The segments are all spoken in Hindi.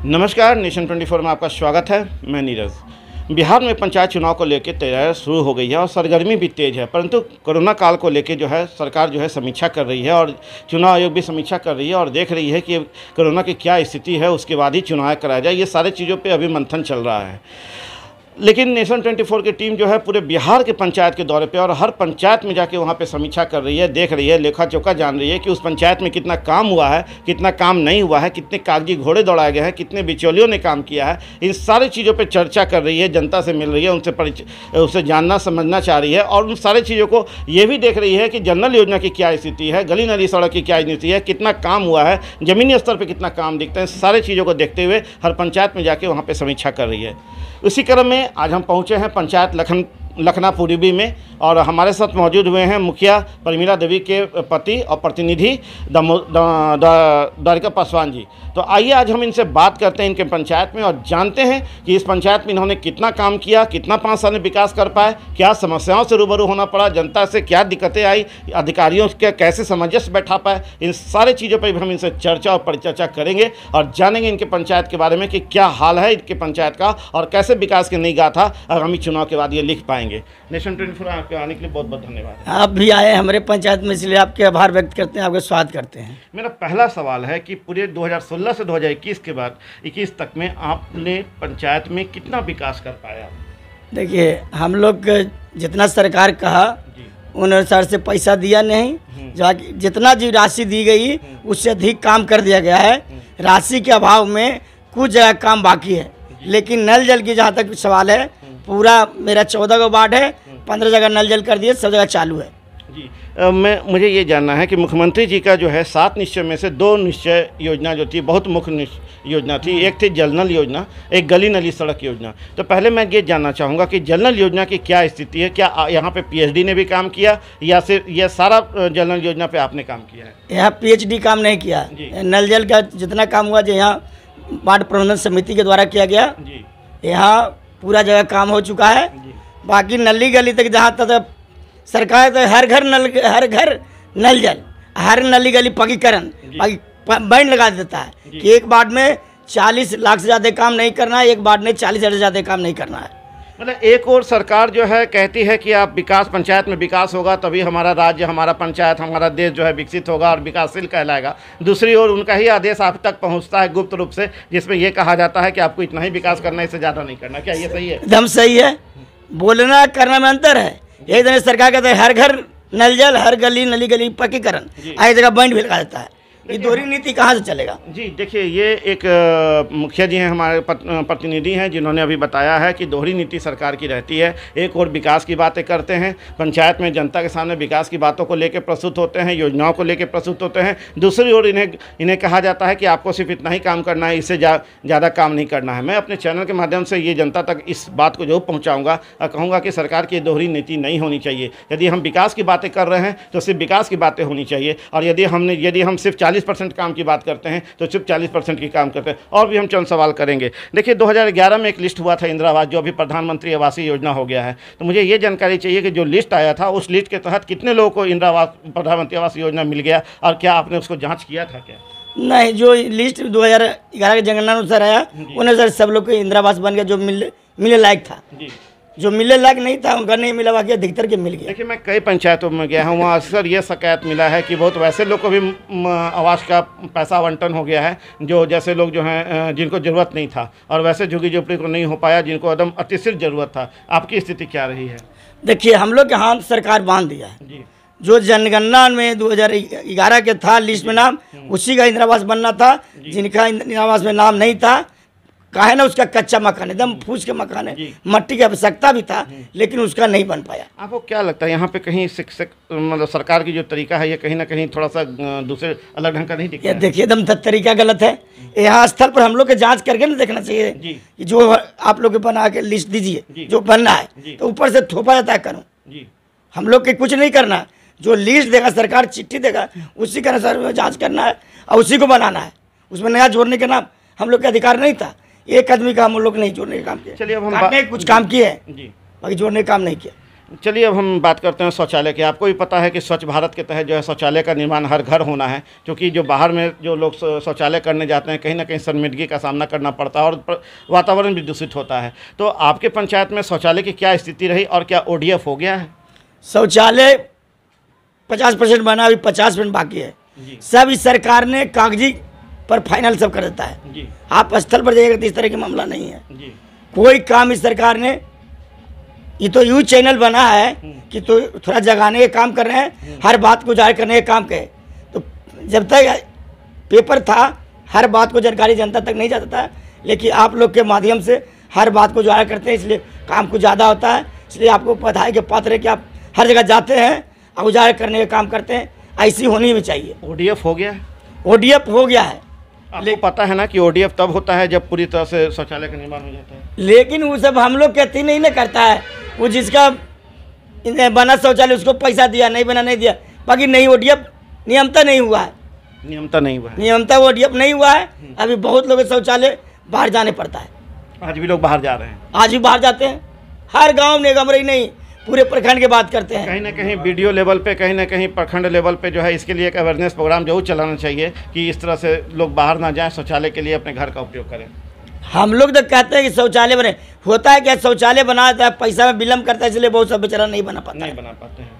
नमस्कार, नेशन 24 में आपका स्वागत है। मैं नीरज। बिहार में पंचायत चुनाव को लेकर तैयारी शुरू हो गई है और सरगर्मी भी तेज है, परंतु कोरोना काल को लेकर जो है सरकार जो है समीक्षा कर रही है और चुनाव आयोग भी समीक्षा कर रही है और देख रही है कि कोरोना की क्या स्थिति है, उसके बाद ही चुनाव कराया जाए। ये सारे चीज़ों पे अभी मंथन चल रहा है। लेकिन नेशन 24 की टीम जो है पूरे बिहार के पंचायत के दौरे पे और हर पंचायत में जाके वहाँ पे समीक्षा कर रही है, देख रही है, लेखा चोखा जान रही है कि उस पंचायत में कितना काम हुआ है, कितना काम नहीं हुआ है, कितने कागजी घोड़े दौड़ाए गए हैं, कितने बिचौलियों ने काम किया है। इन सारी चीज़ों पे चर्चा कर रही है, जनता से मिल रही है, उनसे जानना समझना चाह रही है और उन सारी चीज़ों को ये भी देख रही है कि जनरल योजना की क्या स्थिति है, गली नाली सड़क की क्या स्थिति है, कितना काम हुआ है, ज़मीनी स्तर पर कितना काम दिखते हैं। सारी चीज़ों को देखते हुए हर पंचायत में जाके वहाँ पर समीक्षा कर रही है। उसी क्रम में आज हम पहुंचे हैं पंचायत लखनापुरी में और हमारे साथ मौजूद हुए हैं मुखिया परमीला देवी के पति और प्रतिनिधि द्वारिका पासवान जी। तो आइए आज हम इनसे बात करते हैं इनके पंचायत में और जानते हैं कि इस पंचायत में इन्होंने कितना काम किया, कितना 5 साल में विकास कर पाए, क्या समस्याओं से रूबरू होना पड़ा, जनता से क्या दिक्कतें आई, अधिकारियों के कैसे सामंजस्य बैठा पाए। इन सारे चीज़ों पर भी हम इनसे चर्चा और परिचर्चा करेंगे और जानेंगे इनके पंचायत के बारे में कि क्या हाल है इनके पंचायत का और कैसे विकास की नई गाथा आगामी चुनाव के बाद ये लिख पाएंगे। नेशन 24 आपके आने के लिए बहुत बहुत धन्यवाद। आप भी आए हमारे पंचायत में, इसलिए आपके आभार व्यक्त करते हैं, आपका स्वागत करते हैं। मेरा पहला सवाल है कि पूरे 2016 से 2021 के बाद 21 तक में आपने पंचायत में कितना विकास कर पाया? देखिए, हम लोग जितना सरकार कहा उन अनुसार से पैसा दिया नहीं, जितना जी राशि दी गई उससे अधिक काम कर दिया गया है। राशि के अभाव में कुछ जगह काम बाकी है, लेकिन नल जल की जहाँ तक सवाल है, पूरा मेरा 14 का वार्ड है, 15 जगह नल जल कर दिए, सब जगह चालू है जी। मुझे ये जानना है कि मुख्यमंत्री जी का जो है 7 निश्चय में से 2 निश्चय योजना जो थी बहुत मुख्य योजना थी। एक थी जल नल योजना, एक गली नली सड़क योजना। तो पहले मैं ये जानना चाहूँगा कि जल नल योजना की क्या स्थिति है, क्या यहाँ पे पीएचडी ने भी काम किया या सिर्फ यह सारा जल नल योजना पे आपने काम किया है? यहाँ पीएचडी काम नहीं किया, नल जल का जितना काम हुआ जो यहाँ वार्ड प्रबंधन समिति के द्वारा किया गया, यहाँ पूरा जगह काम हो चुका है। बाकी नली गली तक जहाँ तक सरकार तो हर घर नल जल, हर नली गली पक्कीकरण, बाकी बैंड लगा देता है कि एक वार्ड में 40 लाख से ज़्यादा काम नहीं करना है, एक वार्ड में 40 से ज़्यादा काम नहीं करना है। मतलब एक और सरकार जो है कहती है कि आप विकास, पंचायत में विकास होगा तभी हमारा राज्य, हमारा पंचायत, हमारा देश जो है विकसित होगा और विकासशील कहलाएगा। दूसरी ओर उनका ही आदेश आप तक पहुंचता है गुप्त रूप से, जिसमें यह कहा जाता है कि आपको इतना ही विकास करना है, इससे ज़्यादा नहीं करना। क्या ये सही है? एकदम सही है। बोलना करना में अंतर है। यही तरह सरकार कहते हैं हर घर नल जल, हर गली नली गली पक्कीकरण, आई जगह बैंड भी लगा देता है। ये दोहरी नीति कहाँ से चलेगा? जी देखिए, ये एक मुखिया जी हैं, हमारे प्रतिनिधि हैं, जिन्होंने अभी बताया है कि दोहरी नीति सरकार की रहती है। एक और विकास की बातें करते हैं, पंचायत में जनता के सामने विकास की बातों को लेकर प्रस्तुत होते हैं, योजनाओं को लेकर प्रस्तुत होते हैं। दूसरी ओर इन्हें कहा जाता है कि आपको सिर्फ इतना ही काम करना है, इससे ज़्यादा काम नहीं करना है। मैं अपने चैनल के माध्यम से ये जनता तक इस बात को जो पहुँचाऊँगा और कहूँगा कि सरकार की दोहरी नीति नहीं होनी चाहिए। यदि हम विकास की बातें कर रहे हैं तो सिर्फ विकास की बातें होनी चाहिए, और यदि हम सिर्फ 40% काम की बात करते हैं तो सिर्फ 40% की काम करते हैं। और भी हम चंद सवाल करेंगे। देखिए, 2011 में एक लिस्ट हुआ था इंदिरा आवास, जो अभी प्रधानमंत्री आवासीय योजना हो गया है। तो मुझे ये जानकारी चाहिए कि जो लिस्ट आया था उस लिस्ट के तहत कितने लोगों को इंदिरा आवास, प्रधानमंत्री आवास योजना मिल गया और क्या आपने उसको जाँच किया था? क्या नहीं, जो लिस्ट 2011 के जनगणना अनुसार आया उन अनुसार सब लोग को इंदिरा आवास बन गया, जो मिलने लायक था। जो मिलने लायक नहीं था उनका नहीं मिला, बाकी अधिकतर के मिल गया। देखिए, मैं कई पंचायतों में गया हूँ, वहाँ अक्सर ये शिकायत मिला है कि बहुत वैसे लोग को भी आवास का पैसा आवंटन हो गया है, जो जैसे लोग जो हैं जिनको ज़रूरत नहीं था, और वैसे झुग्गी झोपड़ी को नहीं हो पाया जिनको एकदम अतिशीघ्र ज़रूरत था। आपकी स्थिति क्या रही है? देखिए, हम लोग के हाथ सरकार बांध दिया है जी। जो जनगणना में 2011 के था लिस्ट में नाम, उसी का इंदिरा आवास बनना था। जिनका इंदिरा आवास में नाम नहीं था, काहे ना उसका कच्चा मकान, एकदम फूस के मकान है, मट्टी की आवश्यकता भी था, लेकिन उसका नहीं बन पाया। आपको क्या लगता है यहाँ पे कहीं शिक्षक, मतलब सरकार की जो तरीका है ये कहीं ना कहीं थोड़ा सा दूसरे अलग ढंग का नहीं दिखता है? देखिए, एकदम तरीका गलत है। यहाँ स्थल पर हम लोग के जांच करके ना देखना चाहिए कि जो आप लोग बना के लिस्ट दीजिए जो बनना है, तो ऊपर से थोपा जाता है करूँ। हम लोग के कुछ नहीं करना, जो लिस्ट देगा सरकार, चिट्ठी देगा, उसी के अनुसार जाँच करना है और उसी को बनाना है। उसमें नया जोड़ने के नाम हम लोग के अधिकार नहीं था। एक आदमी का हम लोग नहीं जोड़ने का काम किया। चलिए, अब हम कुछ काम किए, बाकी जोड़ने का काम नहीं किया। चलिए अब हम बात करते हैं शौचालय की। आपको भी पता है कि स्वच्छ भारत के तहत जो है शौचालय का निर्माण हर घर होना है, क्योंकि जो बाहर में जो लोग शौचालय करने जाते हैं कहीं ना कहीं शर्मिंदगी का सामना करना पड़ता है और वातावरण भी दूषित होता है। तो आपके पंचायत में शौचालय की क्या स्थिति रही और क्या ODF हो गया है? शौचालय 50% बना, अभी 50% बाकी है। सब इस सरकार ने कागजी पर फाइनल सब कर देता है जी। आप स्थल पर जाइएगा तो इस तरह की मामला नहीं है जी। कोई काम इस सरकार ने, ये तो न्यूज चैनल बना है कि तो थोड़ा जगाने के काम कर रहे हैं, हर बात को जाहिर करने के काम के। तो जब तक पेपर था हर बात को जानकारी जनता तक नहीं जाता था, लेकिन आप लोग के माध्यम से हर बात को जाहिर करते हैं, इसलिए काम कुछ ज़्यादा होता है। इसलिए आपको पता है कि पात्र है कि आप हर जगह जाते हैं और उजागर करने का काम करते हैं, ऐसी होनी भी चाहिए। ODF हो गया है? ODF हो गया है। आपको पता है ना कि ODF तब होता है जब पूरी तरह से शौचालय का निर्माण हो जाता है। लेकिन वो सब हम लोग कहते नहीं ना करता है, वो जिसका बना शौचालय उसको पैसा दिया, नहीं बना नहीं दिया। बाकी नहीं ODF नियमता नहीं हुआ है, नियमता ODF नहीं हुआ है। अभी बहुत लोग शौचालय बाहर जाने पड़ता है, आज भी लोग बाहर जा रहे हैं, आज भी बाहर जाते हैं। हर गांव में गमरई नहीं, पूरे प्रखंड की बात करते हैं। कहीं ना कहीं BDO लेवल पे, कहीं ना कहीं प्रखंड लेवल पे जो है इसके लिए एक अवेयरनेस प्रोग्राम जरूर चलाना चाहिए कि इस तरह से लोग बाहर ना जाएं, शौचालय के लिए अपने घर का उपयोग करें। हम लोग तो कहते हैं कि शौचालय बने, होता है क्या शौचालय बनाता है पैसा में विलम्ब करता है, इसलिए बहुत सब बेचारा नहीं बना पाते हैं।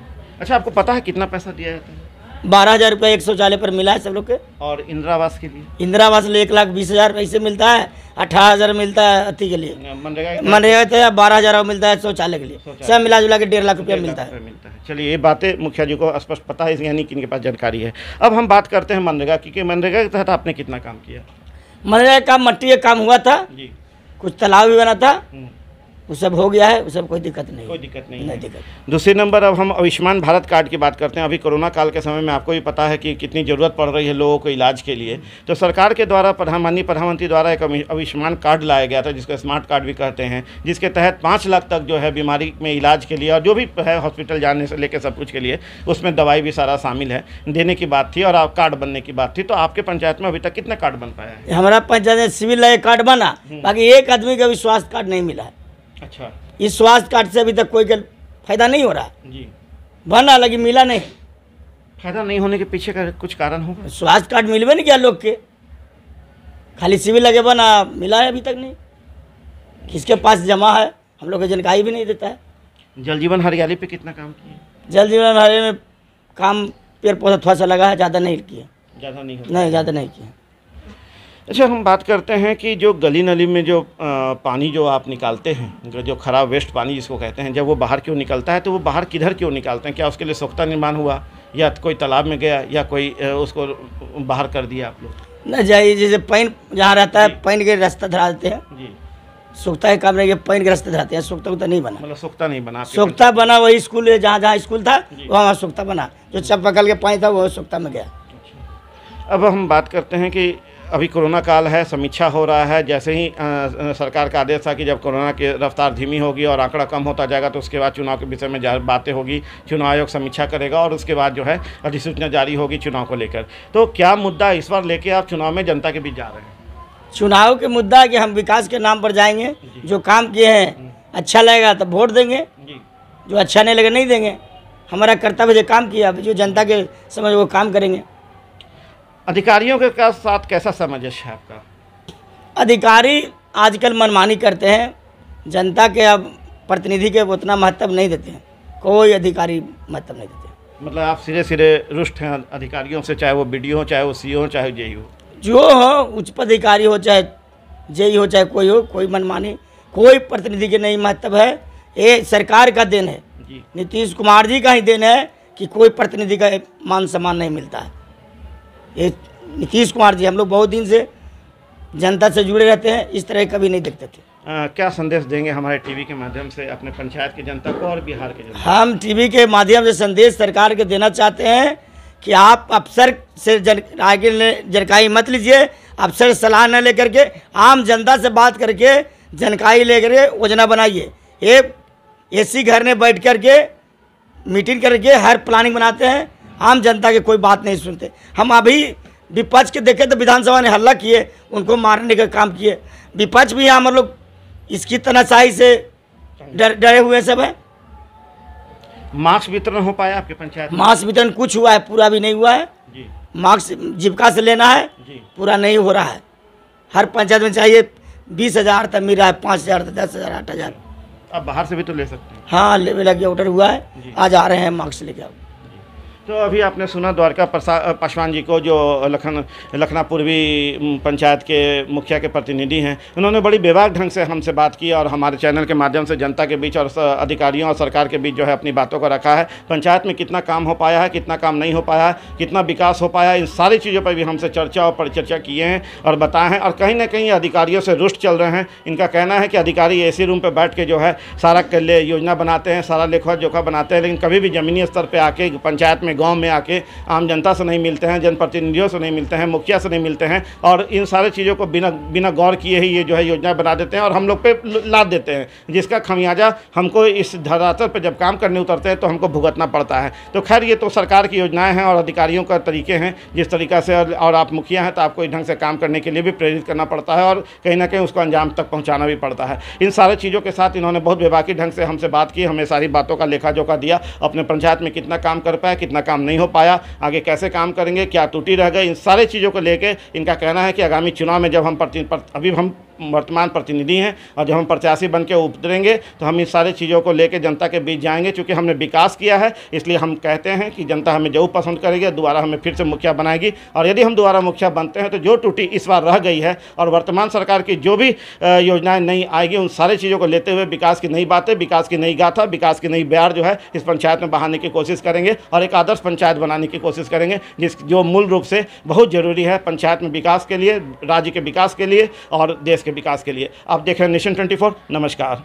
अच्छा, आपको पता है कितना पैसा दिया जाता है? 12,000 रुपये एक शौचालय पर मिला है सब लोग के। और इंदिरा आवास के लिए? इंदिरा आवास 1,20,000 ऐसे मिलता है, 18,000 मिलता है अति के लिए, मनरेगा तो 12,000 मिलता है शौचालय के लिए, सब मिला जुला के 1.5 लाख रुपया मिलता है। चलिए, ये बातें मुखिया जी को स्पष्ट पता है, यानी कि इनके पास जानकारी है। अब हम बात करते हैं मनरेगा की, मनरेगा के तहत आपने कितना काम किया? मनरेगा का मट्टी का काम हुआ था जी, कुछ तालाब भी बना था, वो सब हो गया है, वो सब कोई दिक्कत नहीं। दूसरे नंबर अब हम आयुष्मान भारत कार्ड की बात करते हैं। अभी कोरोना काल के समय में आपको भी पता है कि कितनी ज़रूरत पड़ रही है लोगों को इलाज के लिए। तो सरकार के द्वारा माननीय प्रधानमंत्री द्वारा एक आयुष्मान कार्ड लाया गया था, जिसको स्मार्ट कार्ड भी कहते हैं, जिसके तहत 5 लाख तक जो है बीमारी में इलाज के लिए और जो भी है हॉस्पिटल जाने से लेकर सब कुछ के लिए, उसमें दवाई भी सारा शामिल है, देने की बात थी और कार्ड बनने की बात थी। तो आपके पंचायत में अभी तक कितना कार्ड बन पाया है? हमारा पंचायत में सिविल कार्ड बना, बाकी एक आदमी का भी स्वास्थ्य कार्ड नहीं मिला है। अच्छा, इस स्वास्थ्य कार्ड से अभी तक कोई फायदा नहीं हो रहा जी, बना लगी मिला नहीं। फायदा नहीं होने के पीछे का कुछ कारण होगा? स्वास्थ्य कार्ड मिलवे नहीं किया लोग के, खाली सिविल लगे बना, मिला है अभी तक नहीं। किसके पास जमा है हम लोग को जानकारी भी नहीं देता है। जल जीवन हरियाली पे कितना काम किया? जल जीवन हरियाली में काम पेड़ पौधा थोड़ा सा लगा है, ज़्यादा नहीं किया। ज़्यादा नहीं किया। अच्छा, हम बात करते हैं कि जो गली नली में जो पानी जो आप निकालते हैं, जो खराब वेस्ट पानी जिसको कहते हैं, जब वो बाहर क्यों निकलता है तो वो बाहर किधर क्यों निकालते हैं? क्या उसके लिए सोख्ता निर्माण हुआ या कोई तालाब में गया या कोई उसको बाहर कर दिया आप लोग? न जाइए, जैसे पानी जहाँ रहता है पानी के रास्ता धरा देते हैं जी, सोख्ता है काम नहीं, पानी के रास्ते धराते हैं, सोख्ता तो नहीं बना। मतलब सोख्ता नहीं बना? सोख्ता बना वही स्कूल, जहाँ स्कूल था वहाँ सोख्ता बना, जो चापाकल के पानी था वो सोख्ता में गया। अब हम बात करते हैं कि अभी कोरोना काल है, समीक्षा हो रहा है। जैसे ही सरकार का आदेश था कि जब कोरोना की रफ्तार धीमी होगी और आंकड़ा कम होता जाएगा तो उसके बाद चुनाव के विषय में बातें होगी, चुनाव आयोग समीक्षा करेगा और उसके बाद जो है अधिसूचना जारी होगी चुनाव को लेकर। तो क्या मुद्दा इस बार लेके आप चुनाव में जनता के बीच जा रहे हैं? चुनाव के मुद्दा है कि हम विकास के नाम पर जाएंगे, जो काम किए हैं अच्छा लगेगा तो वोट देंगे, जो अच्छा नहीं लगे नहीं देंगे। हमारा कर्तव्य जो काम किया, जो जनता के समझ वो काम करेंगे। अधिकारियों के साथ कैसा सामंजस्य है आपका? अधिकारी आजकल मनमानी करते हैं, जनता के अब प्रतिनिधि के उतना महत्व नहीं देते हैं, कोई अधिकारी महत्व नहीं देते। मतलब आप सिरे रुष्ट हैं अधिकारियों से, चाहे वो BDO हो, चाहे वो CO हो, चाहे जेई हो, जो हो उच्च पदाधिकारी हो, चाहे जेई हो, चाहे कोई हो, कोई मनमानी कोई प्रतिनिधि के नहीं महत्व है। ये सरकार का देन है, नीतीश कुमार जी का ही देन है कि कोई प्रतिनिधि का मान सम्मान नहीं मिलता है। ये नीतीश कुमार जी, हम लोग बहुत दिन से जनता से जुड़े रहते हैं, इस तरह कभी नहीं देखते थे। क्या संदेश देंगे हमारे टीवी के माध्यम से अपने पंचायत की जनता को और बिहार के जनता? हम टीवी के माध्यम से संदेश सरकार के देना चाहते हैं कि आप अफसर से जानकारी मत लीजिए, अफसर सलाह न लेकर के आम जनता से बात करके जानकारी लेकर के योजना बनाइए। ये AC घर में बैठ करके मीटिंग करके हर प्लानिंग बनाते हैं, आम जनता के कोई बात नहीं सुनते। हम अभी विपक्ष के देखे तो विधानसभा ने हल्ला किए, उनको मारने का काम किए। विपक्ष भी हम लोग इसकी तनाशाही से डरे हुए सब है। मास्क वितरण हो पाया आपके पंचायत में? मास्क वितरण कुछ हुआ है, पूरा भी नहीं हुआ है जी। मास्क जीविका से लेना है जी। पूरा नहीं हो रहा है। हर पंचायत में चाहिए 20,000 तक मिल रहा है, 5,000 10,000 8,000। अब बाहर से भी तो ले सकते हैं। हाँ लेवल लगे ऑर्डर हुआ है, आज आ रहे हैं मास्क लेके आओ। तो अभी आपने सुना द्वारका पासवान जी को, जो लखना पूर्वी पंचायत के मुखिया के प्रतिनिधि हैं। उन्होंने बड़ी बेबाक ढंग से हमसे बात की और हमारे चैनल के माध्यम से जनता के बीच और अधिकारियों और सरकार के बीच जो है अपनी बातों को रखा है। पंचायत में कितना काम हो पाया है, कितना काम नहीं हो पाया है, कितना विकास हो पाया है, इन सारी चीज़ों पर भी हमसे चर्चा और परिचर्चा किए हैं और बताए हैं। और कहीं ना कहीं अधिकारियों से रुष्ट चल रहे हैं। इनका कहना है कि अधिकारी एसी रूम पर बैठ के जो है सारा योजना बनाते हैं, सारा लेखा जोखा बनाते हैं, लेकिन कभी भी ज़मीनी स्तर पर आके पंचायत में, गांव में आके आम जनता से नहीं मिलते हैं, जनप्रतिनिधियों से नहीं मिलते हैं, मुखिया से नहीं मिलते हैं और इन सारे चीज़ों को बिना गौर किए ही ये जो है योजना बना देते हैं और हम लोग पे लाद देते हैं, जिसका खमियाजा हमको इस धरातल पर जब काम करने उतरते हैं तो हमको भुगतना पड़ता है। तो खैर ये तो सरकार की योजनाएं हैं और अधिकारियों का तरीके हैं जिस तरीक़ा से, और आप मुखिया हैं तो आपको इस ढंग से काम करने के लिए भी प्रेरित करना पड़ता है और कहीं ना कहीं उसको अंजाम तक पहुँचाना भी पड़ता है। इन सारे चीज़ों के साथ इन्होंने बहुत बेबाकी ढंग से हमसे बात की, हमें सारी बातों का लेखा जोखा दिया, अपने पंचायत में कितना काम कर पाया, कितना काम नहीं हो पाया, आगे कैसे काम करेंगे, क्या त्रुटि रह गई, इन सारी चीज़ों को लेके इनका कहना है कि आगामी चुनाव में जब अभी हम वर्तमान प्रतिनिधि हैं और जब हम प्रत्याशी बन के उतरेंगे तो हम इन सारी चीज़ों को लेकर जनता के बीच जाएंगे। चूँकि हमने विकास किया है इसलिए हम कहते हैं कि जनता हमें जरूर पसंद करेगी, दोबारा हमें फिर से मुखिया बनाएगी और यदि हम दोबारा मुखिया बनते हैं तो जो त्रुटि इस बार रह गई है और वर्तमान सरकार की जो भी योजनाएं नहीं आएगी उन सारी चीज़ों को लेते हुए विकास की नई बातें, विकास की नई गाथा, विकास की नई बयार जो है इस पंचायत में बहाने की कोशिश करेंगे और एक आदर्श पंचायत बनाने की कोशिश करेंगे, जो मूल रूप से बहुत ज़रूरी है पंचायत में विकास के लिए, राज्य के विकास के लिए और देश के विकास के लिए। आप देख रहे हैं नेशन 24। नमस्कार।